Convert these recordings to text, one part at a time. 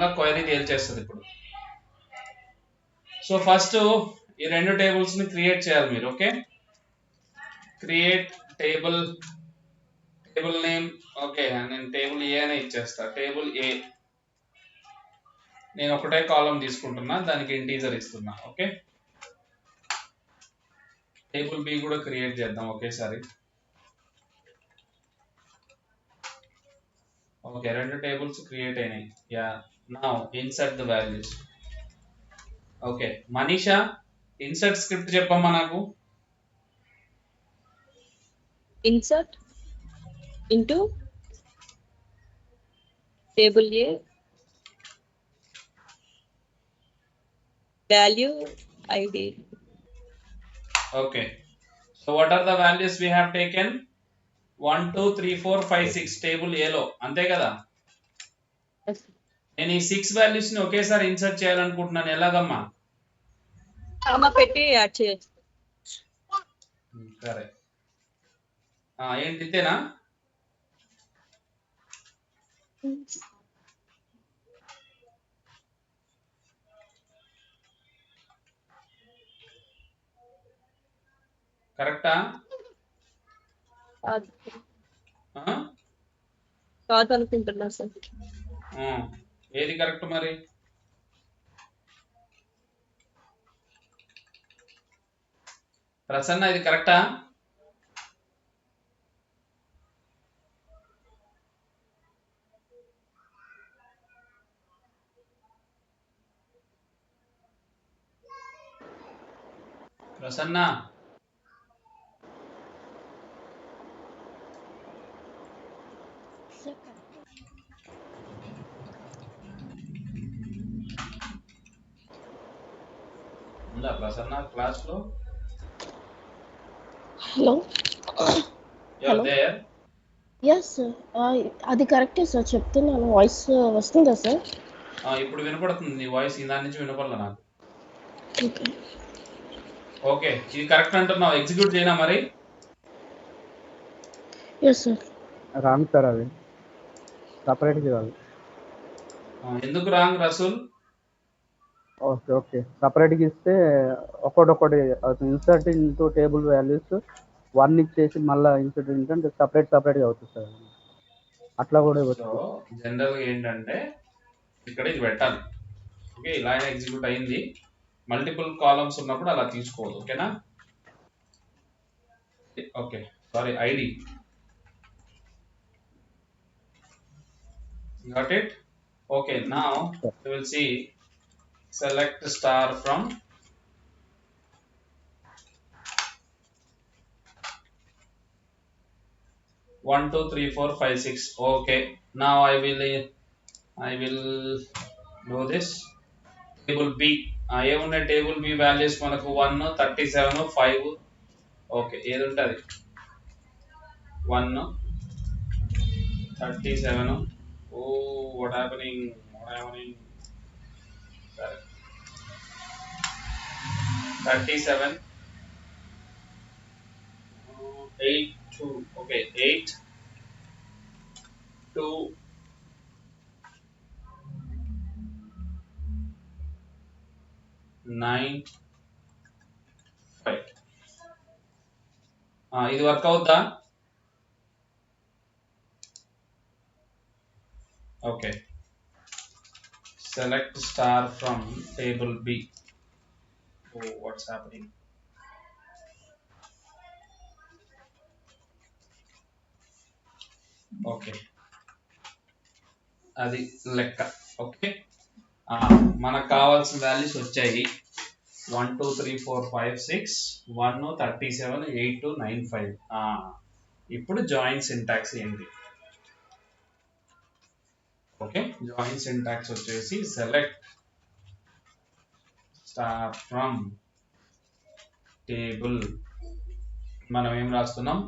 ఆధారంగా క్వైరీ తేల్చేస్తుంది ఇప్పుడు. So first ఈ రెండు టేబుల్స్ ని క్రియేట్ చేయాలి మీరు. Okay, create table name. Okay, నేను టేబుల్ ఏ అనే ఇచ్చేస్తా. టేబుల్ ఏ నేను ఒకటే కాలం తీసుకుంటున్నా, దానికి ఇంటీజర్ ఇస్తున్నా. ఓకే, టేబుల్ బి కూడా క్రియేట్ చేద్దాం ఒకేసారి. ఓకే, రెండు టేబుల్స్ క్రియేట్ అయినాయి. Yeah, now insert the values. Okay, Manisha insert script చెప్పమ్మా నాకు. Insert into table A value ID. Okay, so what are the values we have taken? 1 2 3 4 5 6 table A లో, అంతే కదా. నేను ఈ 6 వాల్యూస్ ని ఒకేసారి ఇన్సర్ట్ చేయాలనుకుంటున్నాను. ఎలాగమ్మా? కామా పెట్టి యాడ్ చేయొచ్చు. సరే, ఏంటి ఇంతేనా? కరెక్టా? కాదు అనుకుంటున్నా సార్. ఏది కరెక్ట్ మరి? ప్రసన్న ఇది కరెక్టా? ప్రసన్న ఉందా ప్రసన్న క్లాస్ లో? Hello hello there. Yes sir, అది కరెక్టే సార్, చెప్తున్నాను. వాయిస్ వస్తుందా సార్? ఇప్పుడు వినపడుతుంది నీ వాయిస్, దాని నుంచి వినపడలే నాకు. ఓకే ఓకే, ఇది కరెక్ట్ అంటున్నావు. ఎగ్జిక్యూట్ చేయనా మరి? Yes sir. రాంగ్ సార్, అది సపరేట్ చేయాలి. ఎందుకు రాంగ్ రసూల్? ఓకే ఓకే, సపరేట్గా ఇస్తే ఒకటి ఇన్సర్ట్ ఇంటూ టేబుల్ వాల్యూస్ 1 ఇచ్చేసి మళ్ళీ ఇన్సర్ట్ అంటే సపరేట్గా అవుతుంది సార్. అట్లా కూడా సో జనరల్గా ఏంటంటే ఇక్కడ ఇది పెట్టాలి. ఓకే, ఇలా అయినా ఎగ్జిక్యూట్ అయింది. మల్టిపుల్ కాలమ్స్ ఉన్నప్పుడు అలా తీసుకోవద్దు. ఓకేనా? Okay, sorry, ID. Got it? Okay, now we will see select star from one two three four five six. Okay, now I will do this. Table B. ఏమున్న table B values మనకు 1 37 5. Okay, ఏది ఉంటుంది? 1 37. Oh, what happening? Sorry. 37 8 2. Okay, 8 2 9 5. ఇది work అవుతా? Okay, select star from table B. Oh, what's happening? Okay, అది లెక్క. Okay, మనకు కావాల్సిన వాల్యూస్ వచ్చాయి. 1 2 3 4 5 6 1 37 8 9 5. ఇప్పుడు జాయిన్ సింటాక్స్ ఏంటి? ఓకే, జాయిన్ సింటాక్స్ వచ్చేసి సెలెక్ట్ స్టార్ ఫ్రమ్ టేబుల్. మనం ఏం రాస్తున్నాం?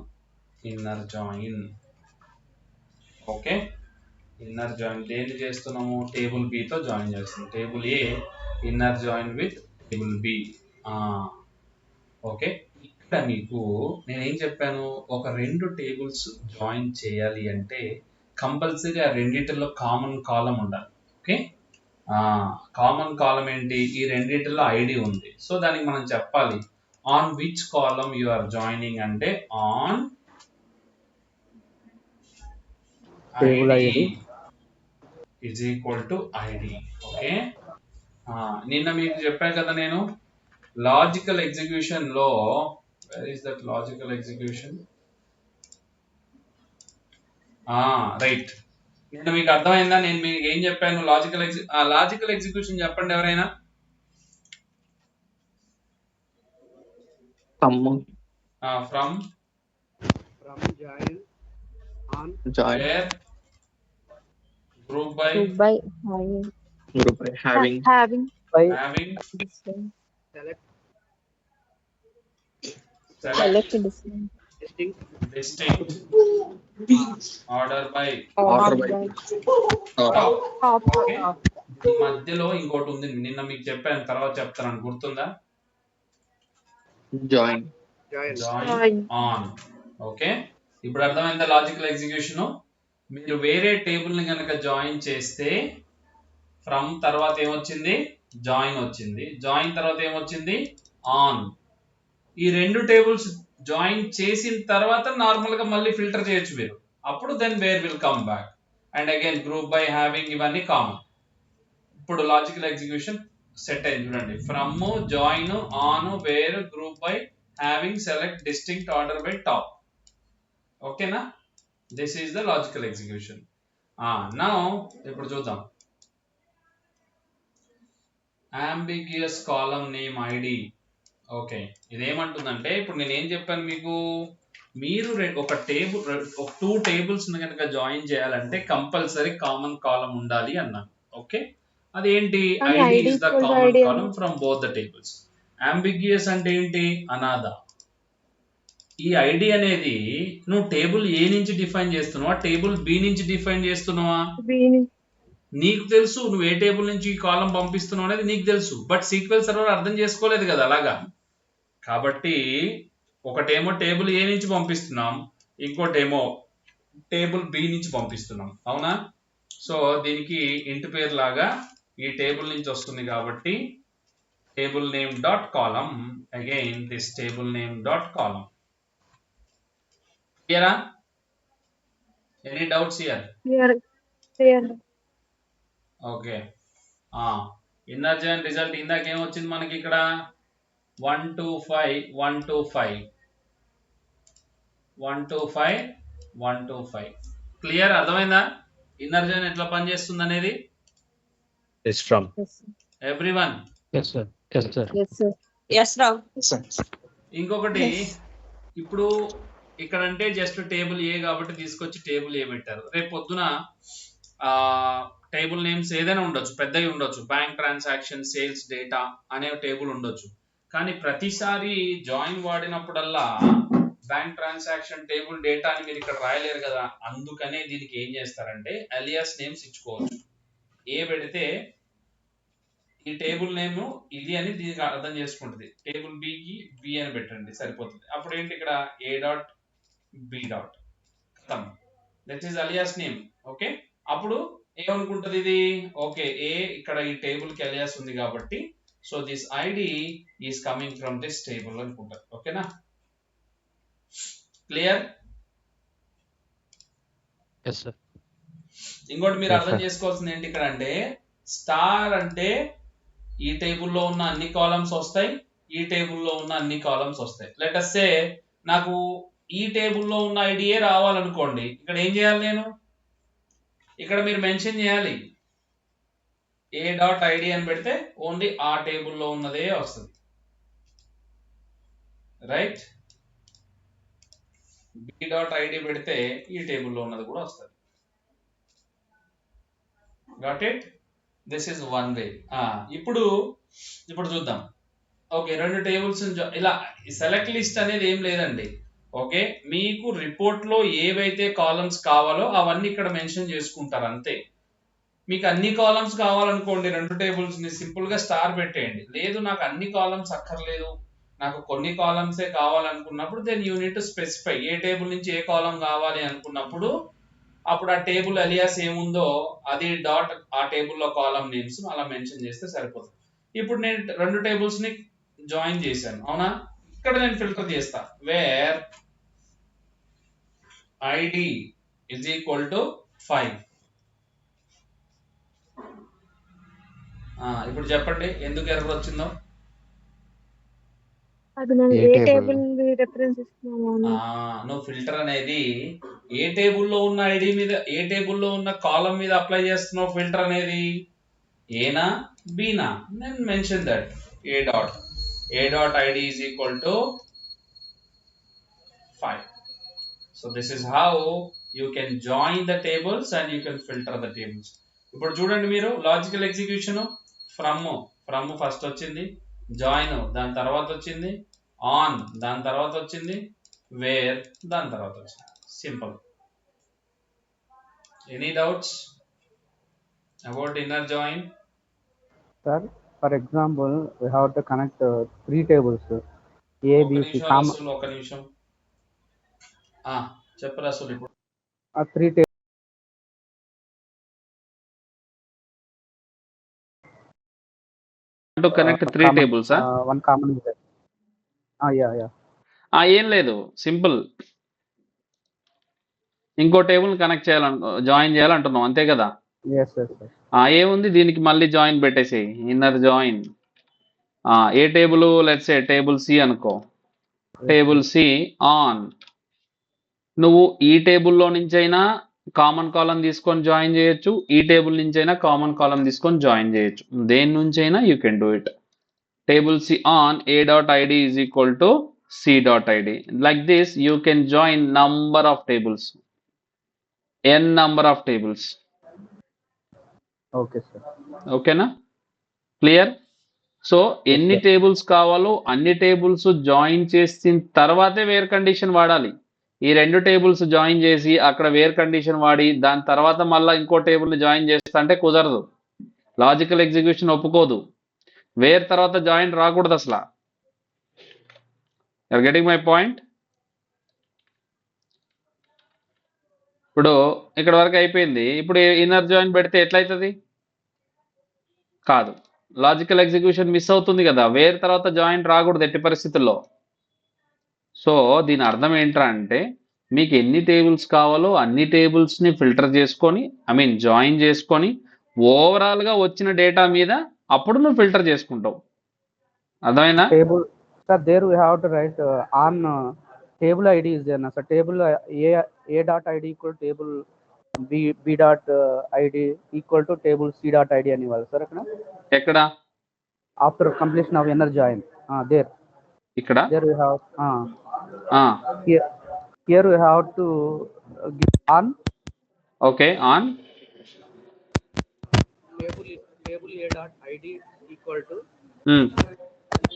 Inner join. Okay, inner join దేన్ని చేస్తున్నాము? టేబుల్ B తో జాయిన్ చేస్తున్నాం. Table A inner join with table B. Okay, ఇక్కడ మీకు నేనేం చెప్పాను? ఒక రెండు టేబుల్స్ జాయిన్ చేయాలి అంటే కంపల్సరీ ఆ రెండిటిలో కామన్ కాలం ఉండాలి. ఓకే, కామన్ కాలం ఏంటి? ఈ రెండింటిలో ఐడి ఉంది. సో దానికి మనం చెప్పాలి on which column you are joining అంటే on Table ID ID. is equal to ID. Okay, నిన్న మీకు చెప్పాను కదా నేను లాజికల్ ఎగ్జిక్యూషన్ లో, where is that logical execution? Right, నిన్న మీకు అర్థమైందా నేను మీకు ఏం చెప్పాను? లాజికల్ ఎగ్జిక్యూషన్ చెప్పండి ఎవరైనా. From join on where group by by having having by having select select distinct distinct order by order by top. Okay, ఈ మధ్యలో ఇంకోటి ఉంది, నిన్న మీకు చెప్పాను, తర్వాత చెప్తాను, గుర్తుందా? join join on. ఓకే, ఇప్పుడు అర్థమైందా లాజికల్ ఎగ్జిక్యూషన్? మీరు వేరే టేబుల్ ని కనుక జాయిన్ చేస్తే ఫ్రమ్ తర్వాత ఏమొచ్చింది? జాయిన్ వచ్చింది. జాయిన్ తర్వాత ఏమొచ్చింది? ఆన్. ఈ రెండు టేబుల్స్ జాయిన్ చేసిన తర్వాత నార్మల్ గా మళ్ళీ ఫిల్టర్ చేయొచ్చు మీరు, అప్పుడు then where will come back and again group by having, ఇవన్నీ కామన్. ఇప్పుడు లాజికల్ ఎగ్జిక్యూషన్ సెట్ అయింది చూడండి. From, join, on, where, group by, having, select, distinct, order by, top. ఓకేనా? This is the logical execution. Now ఇప్పుడు చూద్దాం ambiguous column name ID. Okay, ఇదేమంటుందంటే ఇప్పుడు నేను ఏం చెప్పాను మీకు, మీరు ఒక టేబుల్, ఒక 2 టేబుల్స్ కనుక జాయిన్ చేయాలంటే కంపల్సరీ కామన్ కాలం ఉండాలి అన్నాను. ఓకే, అదేంటి? ID is the common column from both the tables. Ambiguous అంటే ఏంటి? అనాథ. ఈ ఐడి అనేది నువ్వు టేబుల్ ఏ నుంచి డిఫైన్ చేస్తున్నావా, టేబుల్ బి నుంచి డిఫైన్ చేస్తున్నావా? నీకు తెలుసు నువ్వు ఏ టేబుల్ నుంచి ఈ కాలం పంపిస్తున్నావు అనేది నీకు తెలుసు, బట్ సీక్వెల్ సర్వర్ అర్థం చేసుకోలేదు కదా అలాగా. కాబట్టి ఒకటేమో టేబుల్ ఏ నుంచి పంపిస్తున్నాం, ఇంకోటేమో టేబుల్ బి నుంచి పంపిస్తున్నాం, అవునా? సో దీనికి ఇంటి పేరు లాగా ఈ టేబుల్ నుంచి వస్తుంది కాబట్టి table name dot column, again this table name dot column. క్లియరా? Any doubts here? Okay, inner join result ఇందాక ఏమొచ్చింది మనకి ఇక్కడ? 1 2 5 1 2 5 1 2 5 1 2 5. క్లియర్? అర్థమైందా ఇన్నర్ జాయిన్ ఎట్లా పనిచేస్తుంది అనేది? is from everyone? yes sir yes Rao. ఇంకొకటి, ఇప్పుడు ఇక్కడ అంటే జస్ట్ టేబుల్ ఏ కాబట్టి తీసుకొచ్చి టేబుల్ ఏ పెట్టారు. రేపు పొద్దున టేబుల్ నేమ్స్ ఏదైనా ఉండొచ్చు, పెద్దవి ఉండొచ్చు, బ్యాంక్ ట్రాన్సాక్షన్, సేల్స్ డేటా అనే టేబుల్ ఉండొచ్చు. కానీ ప్రతిసారి జాయిన్ వాడినప్పుడల్లా బ్యాంక్ ట్రాన్సాక్షన్ టేబుల్ డేటా అని మీరు ఇక్కడ రాయలేరు కదా. అందుకనే దీనికి ఏం చేస్తారంటే అలియాస్ నేమ్స్ ఇచ్చుకోవచ్చు. ఏ పెడితే ఈ టేబుల్ నేమ్ ఇది అని దీనికి అర్థం చేసుకుంటుంది. టేబుల్ బికి బి అని పెట్టండి సరిపోతుంది. అప్పుడు ఏంటి ఇక్కడ A dot B dot that is alias name. Okay, అప్పుడు ఏమనుకుంటుంది ఇది? ఓకే, ఏ ఇక్కడ ఈ టేబుల్ కి అలియాస్ ఉంది కాబట్టి so this ID is coming from this table అనుకుంటారు. ఓకేనా? క్లియర్? yes sir ఇంకోటి మీరు Yes, అర్థం sir. చేసుకోవాల్సింది ఏంటి ఇక్కడ అంటే, స్టార్ అంటే ఈ టేబుల్లో ఉన్న అన్ని కాలమ్స్ వస్తాయి, ఈ టేబుల్లో ఉన్న అన్ని కాలమ్స్ వస్తాయి. లెట్ అస్ సే నాకు ఈ టేబుల్లో ఉన్న ఐడియే రావాలనుకోండి, ఇక్కడ ఏం చేయాలి నేను? ఇక్కడ మీరు మెన్షన్ చేయాలి ఏ డాట్ ఐడి అని పెడితే ఓన్లీ ఆ టేబుల్లో ఉన్నదే వస్తుంది, రైట్? బి డాట్ ఐడి పెడితే ఈ టేబుల్లో ఉన్నది కూడా వస్తుంది. Got it? This is one way. ఇప్పుడు చూద్దాం. ఓకే, 2 టేబుల్స్ ఇలా సెలెక్ట్ లిస్ట్ అనేది ఏం లేదండి. ఓకే, మీకు రిపోర్ట్ లో ఏవైతే కాలమ్స్ కావాలో అవన్నీ ఇక్కడ మెన్షన్ చేసుకుంటారు అంతే. మీకు అన్ని కాలమ్స్ కావాలనుకోండి 2 టేబుల్స్ ని సింపుల్ గా స్టార్ పెట్టేయండి. లేదు నాకు అన్ని కాలమ్స్ అక్కర్లేదు, నాకు కొన్ని కాలమ్సే కావాలనుకున్నప్పుడు then you need to specify ఏ టేబుల్ నుంచి ఏ కాలం కావాలి అనుకున్నప్పుడు అప్పుడు ఆ టేబుల్ అలియాస్ ఏముందో అది డాట్ ఆ టేబుల్లో కాలం నేమ్స్ అలా మెన్షన్ చేస్తే సరిపోతుంది. ఇప్పుడు నేను రెండు టేబుల్స్ ని జాయిన్ చేశాను అవునా, ఇక్కడ నేను ఫిల్టర్ చేస్తా wear ID is equal to 5. ఇప్పుడు చెప్పండి ఎందుకు ఎర్రర్ వచ్చిందో. అది మనం ఏ ఏ table? టేబుల్ రెఫరెన్స్ ఇస్తున్నాము అని. నువ్వు ఫిల్టర్ అనేది ఏ టేబుల్లో ఉన్న ఐడి మీద ఏ టేబుల్లో ఉన్న కాలం మీద అప్లై చేస్తున్నావు ఫిల్టర్ అనేది, ఏనా బీనా. నేను mention that A dot ID is equal to 5. So this is how you can join the tables and you can filter the tables. ఇప్పుడు చూడండి మీరు లాజికల్ ఎగ్జిక్యూషన్ ఫ్రమ్ ఫస్ట్ వచ్చింది, జాయిన్ దాని తర్వాత వచ్చింది, ఆన్ దాని తర్వాత వచ్చింది, వేర్ దాని తర్వాత వచ్చింది. Simple. Any doubts about inner join? Sir, for example, we have to connect 3 tables, A, B, C, ఒక నిమిషం చెప్పు రసూల్. ఇప్పుడు 3 tables. To connect 3 tables. One common is there. Yeah. ఏం లేదు, సింపుల్. ఇంకో టేబుల్ కనెక్ట్ జాయిన్ చేయాలంటున్నాం అంతే కదా. Yes. ఏముంది దీనికి మళ్ళీ జాయిన్ పెట్టేసి ఇన్నర్ జాయిన్. ఏ table, let's say table C అనుకో, టేబుల్ సి ఆన్. నువ్వు ఈ టేబుల్లో నుంచైనా కామన్ కాలం తీసుకొని జాయిన్ చేయొచ్చు, ఈ టేబుల్ నుంచైనా కామన్ కాలం తీసుకొని జాయిన్ చేయొచ్చు, దేని నుంచైనా you can do it. Table C on A dot ID is equal to C dot ID. Like this, you can join number of tables, n number of tables. Okay, sir. Okay na? Clear? So, ఎన్ని tables కావాలో అన్ని tables join చేసిన తర్వాతే where condition వాడాలి. ఈ రెండు tables join చేసి అక్కడ వేర్ కండిషన్ వాడి దాని తర్వాత మళ్ళీ ఇంకో టేబుల్ని జాయిన్ చేస్తా అంటే కుదరదు. లాజికల్ ఎగ్జిక్యూషన్ ఒప్పుకోదు. వేర్ తర్వాత జాయిన్ రాకూడదు అసలు. You're getting my point? ఇప్పుడు ఇక్కడ వరకు అయిపోయింది. ఇప్పుడు ఇన్నర్ జాయిన్ పెడితే ఎట్లయితుంది? కాదు, లాజికల్ ఎగ్జిక్యూషన్ మిస్ అవుతుంది కదా. వేర్ తర్వాత జాయిన్ రాకూడదు ఎట్టి పరిస్థితుల్లో. సో దీని అర్థం ఏంట్రా అంటే మీకు ఎన్ని టేబుల్స్ కావాలో అన్ని టేబుల్స్ని ఫిల్టర్ చేసుకొని జాయిన్ చేసుకొని ఓవరాల్గా వచ్చిన డేటా మీద అప్పుడు నువ్వు ఫిల్టర్ చేసుకుంటావు. అర్థమైనా? Table, sir, there we have to write on table ID is there, sir. Table A dot ID equal to table B dot ID equal to table C dot ID అని ఇవ్వాలి sir అక్కడ. ఎక్కడ? After completion of inner join. There. ఇక్కడ. There we have. Here we have to give on. Okay, on. Table A dot ID equal to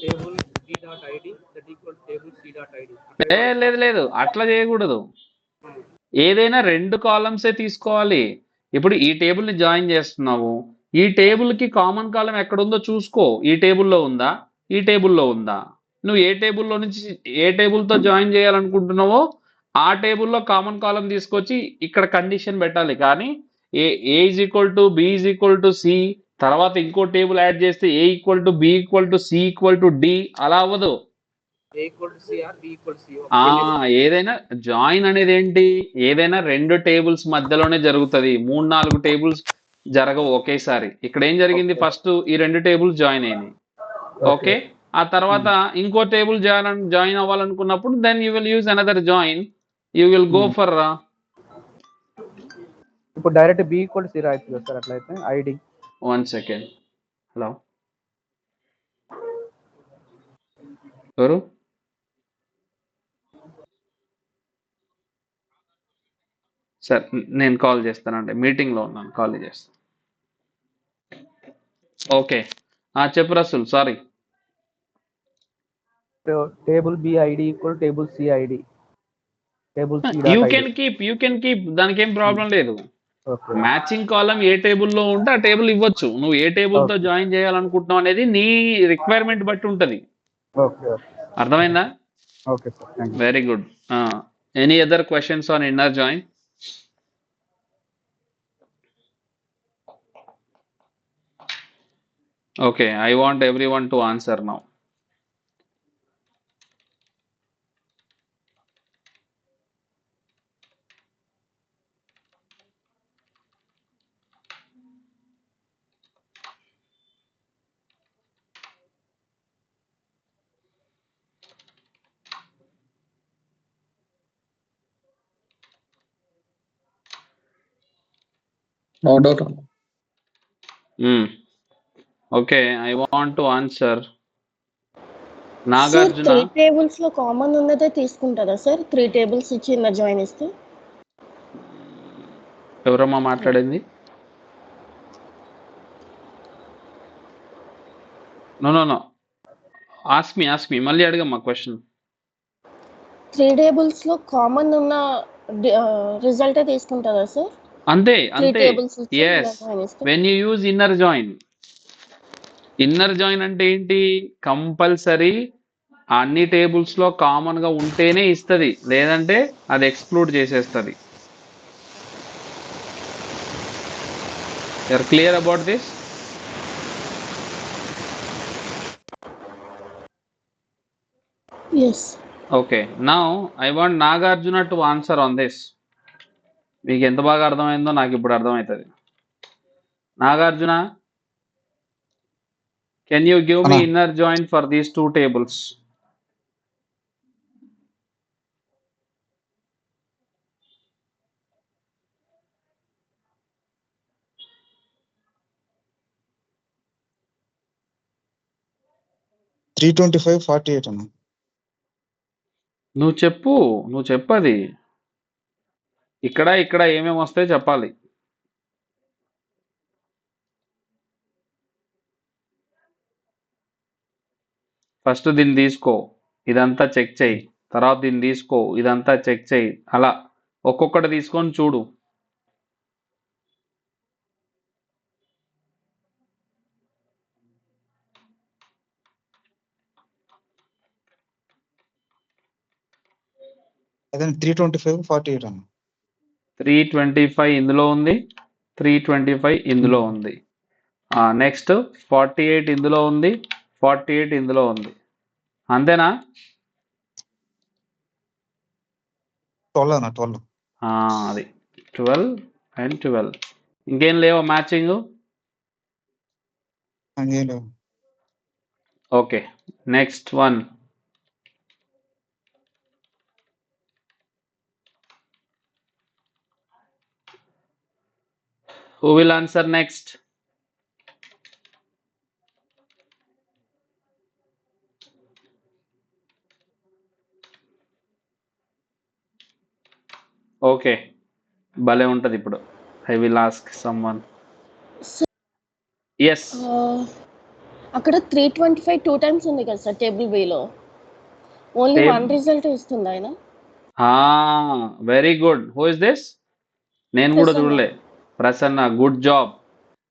table B dot ID that equal to table C dot ID. లేదు అట్లా చేయకూడదు. ఏదైనా రెండు కాలమ్సే తీసుకోవాలి. ఇప్పుడు ఈ టేబుల్ని join చేస్తున్నావు, ఈ టేబుల్కి కామన్ కాలం ఎక్కడుందో చూసుకో. ఈ టేబుల్లో ఉందా, ఈ టేబుల్లో ఉందా. నువ్వు ఏ టేబుల్లో నుంచి ఏ టేబుల్తో జాయిన్ చేయాలనుకుంటున్నావో ఆ టేబుల్లో కామన్ కాలం తీసుకొచ్చి ఇక్కడ కండిషన్ పెట్టాలి. కానీ A is equal to B is equal to C తర్వాత ఇంకో టేబుల్ యాడ్ చేస్తే A equal to B equal to C equal to D అలా అవ్వదు. ఏదైనా జాయిన్ అనేది ఏంటి, ఏదైనా రెండు టేబుల్స్ మధ్యలోనే జరుగుతుంది. 3-4 టేబుల్స్ జరగవు ఒకేసారి. ఇక్కడ ఏం జరిగింది, ఫస్ట్ ఈ రెండు టేబుల్స్ జాయిన్ అయినాయి. ఓకే, ఆ తర్వాత ఇంకో టేబుల్ జాయిన్ అవ్వాలనుకున్నప్పుడు then you will use another join, you will go for. ఇప్పుడు direct B equal to C రాయొచ్చు కదా సార్ అట్లయితే ఐడి. 1 సెకండ్. హలో ఎవరు? సార్ నేను కాల్ చేస్తానండి, మీటింగ్లో ఉన్నాను, కాల్ చేస్తాను. ఓకే చెప్పు Rasool. Sorry. Table B ID equal table C ID. Table C you can keep దానికి ఏం ప్రాబ్లం లేదు. మ్యాచింగ్ కాలం ఏ టేబుల్లో ఉంటే ఆ టేబుల్ ఇవ్వచ్చు. నువ్వు ఏ టేబుల్తో జాయిన్ చేయాలనుకుంటున్నావు అనేది నీ రిక్వైర్మెంట్ బట్టి ఉంటుంది. అర్థమైందా? Okay sir, very good. Any other questions on inner join? Okay, I want everyone to answer now. No doubt. Hmm. Okay, I want to answer. Sir Nagarjuna, 3 టేబుల్స్‌లో కామన్ ఉన్నదే తీసుకుంటారా సార్? 3 టేబుల్స్ ఇచ్చి ఇన్నర్ జాయిన్ ఇస్తే? ఎవరమ్మా మాట్లాడింది? No. Ask me. మళ్ళీ అడగమ్మా question. 3 టేబుల్స్‌లో కామన్ ఉన్న రిజల్టే తీసుకుంటారా సార్? అంతే 3 టేబుల్స్ ఇచ్చి ఎస్ ఇన్నర్ జాయిన్ ఇస్తే? When you use inner join. Inner join అంటే ఏంటి? కంపల్సరీ అన్ని టేబుల్స్ లో కామన్ గా ఉంటేనే ఇస్తుంది, లేదంటే అది ఎక్స్క్లూడ్ చేసేస్తుంది. You are clear about this? Yes. Okay, now I want Nagarjuna to answer on this. మీకు ఎంత బాగా అర్థమైందో నాకు ఇప్పుడు అర్థమవుతుంది. Nagarjuna, can you give me అన్నా inner join for these 2 tables? Three 325 48 అన్న. నువ్వు చెప్పు అది. ఇక్కడ ఏమేమి వస్తాయో చెప్పాలి. ఫస్ట్ దీన్ని తీసుకో, ఇదంతా చెక్ చేయి. తర్వాత దీన్ని తీసుకో, ఇదంతా చెక్ చేయి. అలా ఒక్కొక్కటి తీసుకొని చూడు. అదే 325 48 అన్న. 325 ఇందులో ఉంది, 325 ఇందులో ఉంది. నెక్స్ట్ 48 ఇందులో ఉంది, 48 ఇందులో ఉంది. అంతేనా? 12 అన్న 12. అది 12 అండ్ 12. ఇంకేం లేవా మ్యాచింగ్? ఇంకేం లేవు. Okay, next one. Who will answer next? Okay, భలే ఉంటుంది ఇప్పుడు. I will ask someone. Yes. అక్కడ 325 2 టైమ్స్ ఉంది కదా sir table below. Only 1 result ఇస్తుందా ఆయన? Very good. Who is this? నేను కూడా ప్రసన్న. చూడలే. ప్రసన్న, గుడ్ జాబ్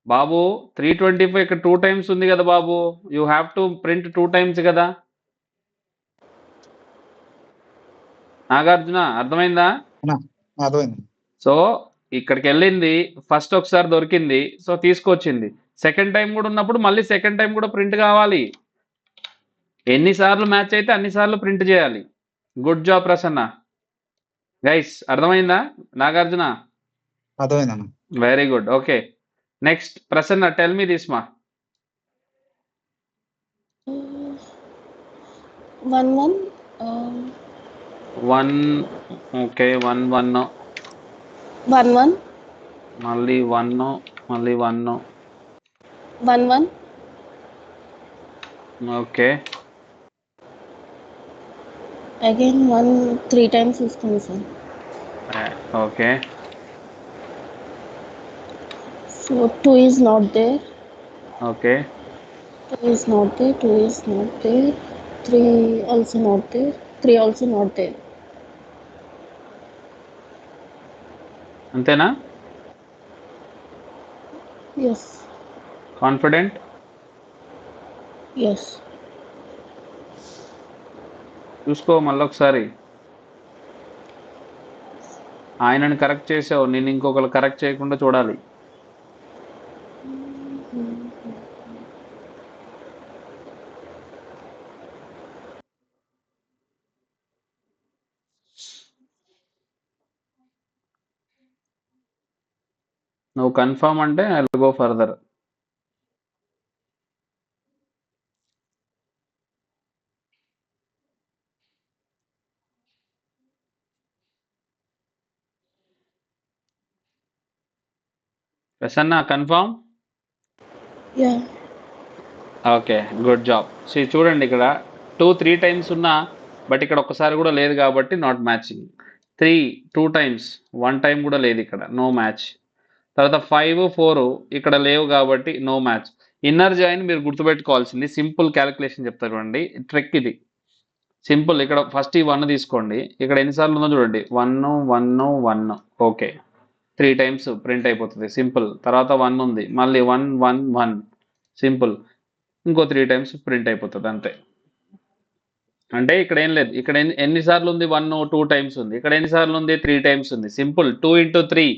బాబు. 325 ఇక్కడ 2 టైమ్స్ ఉంది కదా బాబు. You have to print 2 times కదా. నాగార్జున, అర్థమైందా? అన్న అర్థమైంది. సో ఇక్కడికి వెళ్ళింది, ఫస్ట్ ఒకసారి దొరికింది, సో తీసుకొచ్చింది. సెకండ్ టైం కూడా ఉన్నప్పుడు మళ్ళీ సెకండ్ టైం కూడా ప్రింట్ కావాలి. ఎన్నిసార్లు మ్యాచ్ అయితే అన్నిసార్లు ప్రింట్ చేయాలి. Good job Prasanna. గైస్, అర్థమైందా నాగార్జున? అర్థమైంది అన్న. Very good. Okay, next Prasanna, tell me this మా. 1 1 1. ఓకే, 1 1 1 1 మళ్ళీ 1 మళ్ళీ 1. 1 1 ఓకే, అగైన్ 1 3 టైమ్స్ ఇస్తుంది sir. Okay. So 2 is not there, okay, 2 is not there, 2 is not there, 3 also not there, 3 also not there. అంతేనా? Yes. Confident? Yes. చూసుకో మళ్ళీ ఒకసారి. ఆయనని correct చేసావు, నేను ఇంకొకరు కరెక్ట్ చేయకుండా చూడాలి. నువ్వు కన్ఫర్మ్ అంటే I will go further. Prasanna confirm? Yeah okay, good job. So చూడండి ఇక్కడ 2-3 టైమ్స్ ఉన్నా, బట్ ఇక్కడ ఒక్కసారి కూడా లేదు కాబట్టి నాట్ మ్యాచింగ్. 3 2 టైమ్స్ 1 టైం కూడా లేదు ఇక్కడ, నో మ్యాచ్. తర్వాత 5-4 ఇక్కడ లేవు కాబట్టి నో మ్యాచ్. ఇన్నర్ జాయిన్ మీరు గుర్తుపెట్టుకోవాల్సింది సింపుల్ క్యాలిక్యులేషన్ చెప్తారు అండి, ట్రిక్ ఇది సింపుల్. ఇక్కడ ఫస్ట్ ఈ 1 తీసుకోండి, ఇక్కడ ఎన్నిసార్లు ఉందో చూడండి, 1 1 1. ఓకే, 3 టైమ్స్ ప్రింట్ అయిపోతుంది, సింపుల్. తర్వాత 1 ఉంది, మళ్ళీ 1 1 1, సింపుల్. ఇంకో 3 టైమ్స్ ప్రింట్ అయిపోతుంది అంతే. అంటే ఇక్కడ ఏం లేదు, ఇక్కడ ఎన్నిసార్లు ఉంది, 1 2 టైమ్స్ ఉంది, ఇక్కడ ఎన్నిసార్లు ఉంది, 3 టైమ్స్ ఉంది, సింపుల్. 2 × 3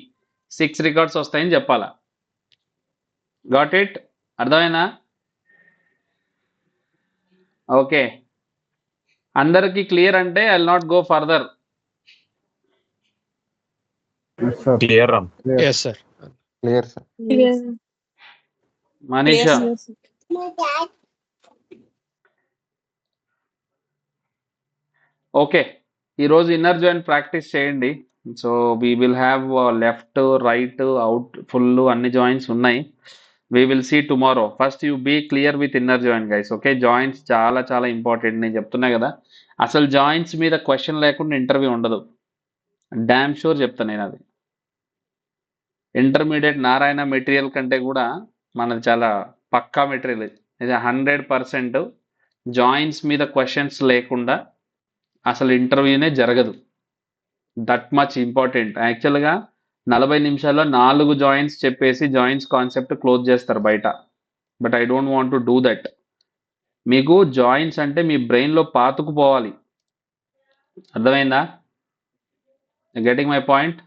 6 రికార్డ్స్ వస్తాయని చెప్పాలా. Got it? అర్థమైనా? ఓకే, అందరికి క్లియర్ అంటే I will not go further. Clear, Ram. Yes, sir. Clear sir. Manisha okay, ఈరోజు ఇన్నర్ జాయిన్ ప్రాక్టీస్ చేయండి. So we will have left right out full అన్ని జాయింట్స్ ఉన్నాయి. We will see tomorrow. First you be clear with inner join guys. Okay, joints చాలా చాలా important, నేను చెప్తున్నా కదా. అసలు జాయింట్స్ మీద క్వశ్చన్ లేకుండా ఇంటర్వ్యూ ఉండదు, డ్యామ్ షూర్ చెప్తాను నేను. అది ఇంటర్మీడియట్ నారాయణ మెటీరియల్ కంటే కూడా మనది చాలా పక్కా మెటీరియల్. ఇది 100% జాయింట్స్ మీద క్వశ్చన్స్ లేకుండా అసలు ఇంటర్వ్యూనే జరగదు. That much important. యాక్చువల్గా 40 నిమిషాల్లో 4 జాయింట్స్ చెప్పేసి జాయింట్స్ కాన్సెప్ట్ క్లోజ్ చేస్తారు బయట, but I don't want to do that. మీకు జాయింట్స్ అంటే మీ బ్రెయిన్లో పాతుకుపోవాలి, అర్థమైందా? Getting my point?